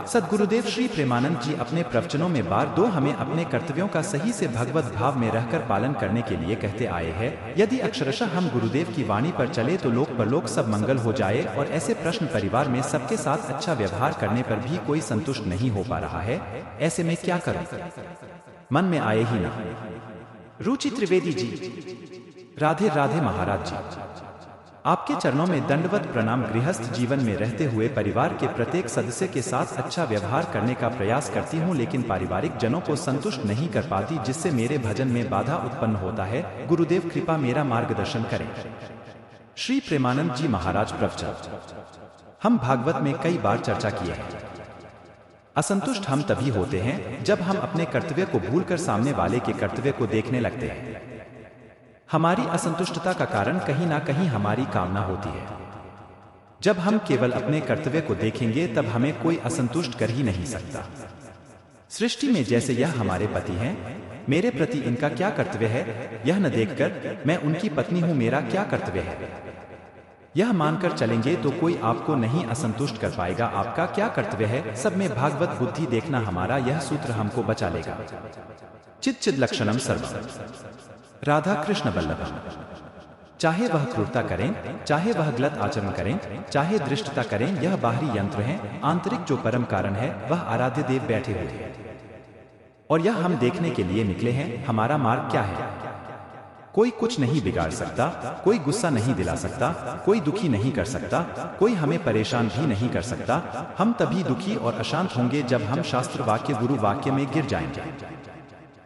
सद्गुरुदेव श्री प्रेमानंद जी अपने प्रवचनों में बार दो हमें अपने कर्तव्यों का सही से भगवत भाव में रहकर पालन करने के लिए कहते आए हैं। यदि अक्षरशः हम गुरुदेव की वाणी पर चले तो लोक परलोक सब मंगल हो जाए। और ऐसे प्रश्न परिवार में सबके साथ अच्छा व्यवहार करने पर भी कोई संतुष्ट नहीं हो पा रहा है, ऐसे में क्या करूं? मन में आए ही ना। रुचि त्रिवेदी जी। राधे राधे महाराज जी। आपके चरणों में दंडवत प्रणाम। गृहस्थ जीवन में रहते हुए परिवार के प्रत्येक सदस्य के साथ अच्छा व्यवहार करने का प्रयास करती हूँ, लेकिन पारिवारिक जनों को संतुष्ट नहीं कर पाती, जिससे मेरे भजन में बाधा उत्पन्न होता है। गुरुदेव कृपा मेरा मार्गदर्शन करें। श्री प्रेमानंद जी महाराज प्रवचन। हम भागवत में कई बार चर्चा किए हैं। असंतुष्ट हम तभी होते हैं जब हम अपने कर्तव्य को भूलकर सामने वाले के कर्तव्य को देखने लगते हैं। हमारी असंतुष्टता का कारण कहीं ना कहीं हमारी कामना होती है। जब हम केवल अपने कर्तव्य को देखेंगे तब हमें कोई असंतुष्ट कर ही नहीं सकता। सृष्टि में जैसे यह हमारे पति हैं, मेरे प्रति इनका क्या कर्तव्य है यह न देखकर मैं उनकी पत्नी हूं, मेरा क्या कर्तव्य है यह मानकर चलेंगे तो कोई आपको नहीं असंतुष्ट कर पाएगा। आपका क्या कर्तव्य है, सब में भागवत बुद्धि देखना, हमारा यह सूत्र हमको बचा लेगा। चिद चिद लक्षणम सर्वम राधा कृष्ण वल्लभम। चाहे वह क्रूरता करें, चाहे वह गलत आचरण करें, चाहे दृष्टता करें, यह बाहरी यंत्र है। आंतरिक जो परम कारण है वह आराध्य देव बैठे हुए हैं। और यह हम देखने के लिए निकले हैं। हमारा मार्ग क्या है? कोई कुछ नहीं बिगाड़ सकता, कोई गुस्सा नहीं दिला सकता, कोई दुखी नहीं कर सकता, कोई हमें परेशान भी नहीं कर सकता। हम तभी दुखी और अशांत होंगे जब हम शास्त्र वाक्य गुरु वाक्य में गिर जाएंगे।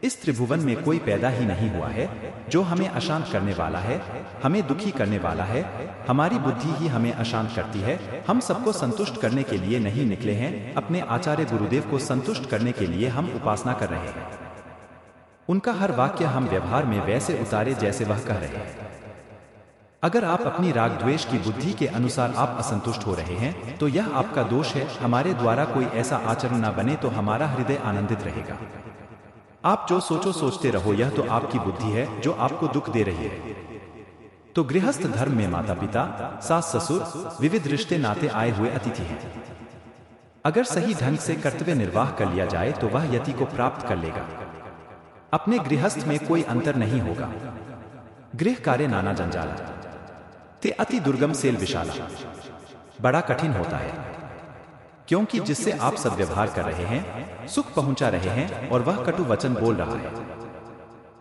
इस त्रिभुवन में कोई पैदा ही नहीं हुआ है जो हमें अशांत करने वाला है, हमें दुखी करने वाला है। हमारी बुद्धि ही हमें अशांत करती है। हम सबको संतुष्ट करने के लिए नहीं निकले हैं, अपने आचार्य गुरुदेव को संतुष्ट करने के लिए हम उपासना कर रहे हैं। उनका हर वाक्य हम व्यवहार में वैसे उतारे जैसे वह कह रहे हैं। अगर आप अपनी राग द्वेष की बुद्धि के अनुसार आप असंतुष्ट हो रहे हैं तो यह आपका दोष है। हमारे द्वारा कोई ऐसा आचरण न बने तो हमारा हृदय आनंदित रहेगा। आप जो सोचो सोचते रहो, यह तो आपकी बुद्धि है जो आपको दुख दे रही है। तो गृहस्थ धर्म में माता पिता, सास ससुर, विविध रिश्ते नाते आए हुए अतिथि हैं। अगर सही ढंग से कर्तव्य निर्वाह कर लिया जाए तो वह यति को प्राप्त कर लेगा। अपने गृहस्थ में कोई अंतर नहीं होगा। गृह कार्य नाना जंजाल ते अति दुर्गम सेल विशाला। बड़ा कठिन होता है, क्योंकि जिससे आप सद्व्यवहार कर रहे हैं, सुख पहुंचा रहे हैं, और वह कटु वचन बोल रहा है।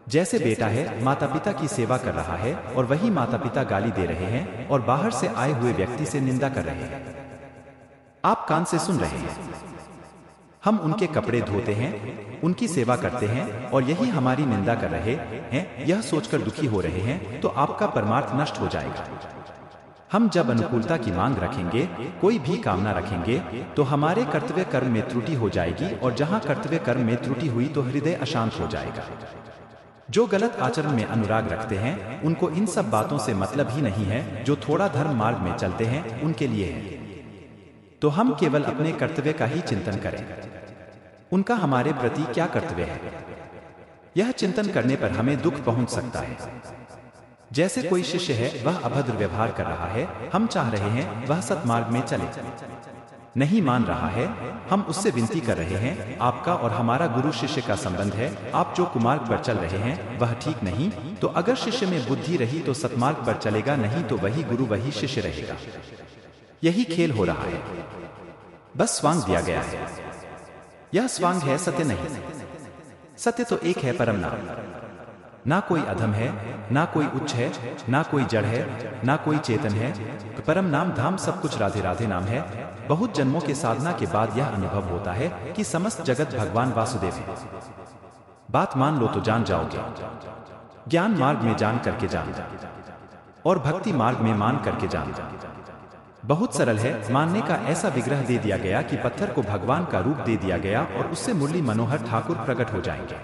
जैसे बेटा है, माता पिता की सेवा कर रहा है और वही माता पिता गाली दे रहे हैं और बाहर से आए हुए व्यक्ति से निंदा कर रहे हैं। आप कान से सुन रहे हैं। हम उनके कपड़े धोते हैं, उनकी सेवा करते हैं और यही हमारी निंदा कर रहे हैं, यह सोचकर दुखी हो रहे हैं, तो आपका परमार्थ नष्ट हो जाएगा। हम जब अनुकूलता की मांग रखेंगे, कोई भी कामना रखेंगे, तो हमारे कर्तव्य कर्म में त्रुटि हो जाएगी, और जहां कर्तव्य कर्म में त्रुटि हुई तो हृदय अशांत हो जाएगा। जो गलत आचरण में अनुराग रखते हैं, उनको इन सब बातों से मतलब ही नहीं है। जो थोड़ा धर्म मार्ग में चलते हैं, उनके लिए है। तो हम केवल अपने कर्तव्य का ही चिंतन करें। उनका हमारे प्रति क्या कर्तव्य है, यह चिंतन करने पर हमें दुख पहुंच सकता है। जैसे कोई शिष्य है, वह अभद्र व्यवहार कर रहा है, हम चाह रहे हैं वह सत्मार्ग में चले, नहीं मान रहा है। हम उससे विनती कर रहे हैं, आपका और हमारा गुरु शिष्य का संबंध है, आप जो कुमार्ग पर चल रहे हैं वह ठीक नहीं। तो अगर शिष्य में बुद्धि रही तो सत्मार्ग पर चलेगा, नहीं तो वही गुरु वही शिष्य रहेगा। यही खेल हो रहा है। बस स्वांग दिया गया है। यह स्वांग है, सत्य नहीं। सत्य तो एक है, परम नाम। ना कोई अधम है, ना कोई उच्च है, ना कोई जड़ है, ना कोई चेतन है। परम नाम धाम सब कुछ राधे राधे नाम है। बहुत जन्मों के साधना के बाद यह अनुभव होता है कि समस्त जगत भगवान वासुदेव है। बात मान लो तो जान जाओगे। ज्ञान मार्ग में जान करके जान, और भक्ति मार्ग में मान करके जान। बहुत सरल है। मानने का ऐसा विग्रह दे दिया गया कि पत्थर को भगवान का रूप दे दिया गया और उससे मुरली मनोहर ठाकुर प्रकट हो जाएंगे।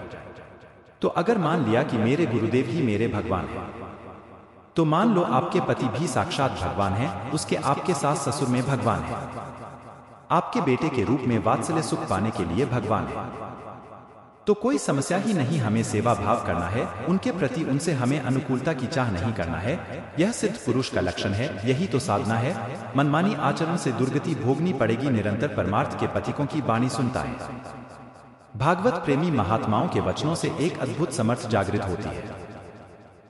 तो अगर मान लिया कि मेरे गुरुदेव ही मेरे भगवान हैं, तो मान लो आपके पति भी साक्षात भगवान हैं, उसके आपके सास ससुर में भगवान है, आपके बेटे के रूप में वात्सल्य सुख पाने के लिए भगवान है। तो कोई समस्या ही नहीं। हमें सेवा भाव करना है, उनके प्रति उनसे हमें अनुकूलता की चाह नहीं करना है। यह सिद्ध पुरुष का लक्षण है, यही तो साधना है। मनमानी आचरण से दुर्गति भोगनी पड़ेगी। निरंतर परमार्थ के पथिकों की बाणी सुनता है। भागवत प्रेमी महात्माओं के वचनों से एक अद्भुत समर्थ जागृत होती है।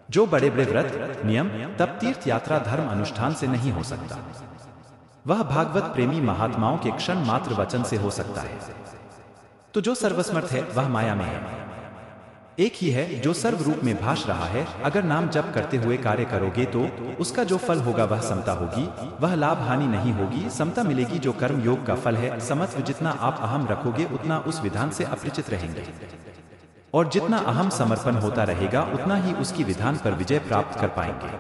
जो बड़े बड़े व्रत, नियम, तप, तीर्थ यात्रा, धर्म अनुष्ठान से नहीं हो सकता, वह भागवत प्रेमी महात्माओं के क्षण मात्र वचन से हो सकता है। तो जो सर्वसमर्थ है वह माया में है, एक ही है जो सर्व रूप में भाष रहा है। अगर नाम जप करते हुए कार्य करोगे तो उसका जो फल होगा वह समता होगी, वह लाभ हानि नहीं होगी, समता मिलेगी जो कर्म योग का फल है। समत्व जितना आप अहम रखोगे उतना उस विधान से अपरिचित रहेंगे, और जितना अहम समर्पण होता रहेगा उतना ही उसकी विधान पर विजय प्राप्त कर पाएंगे।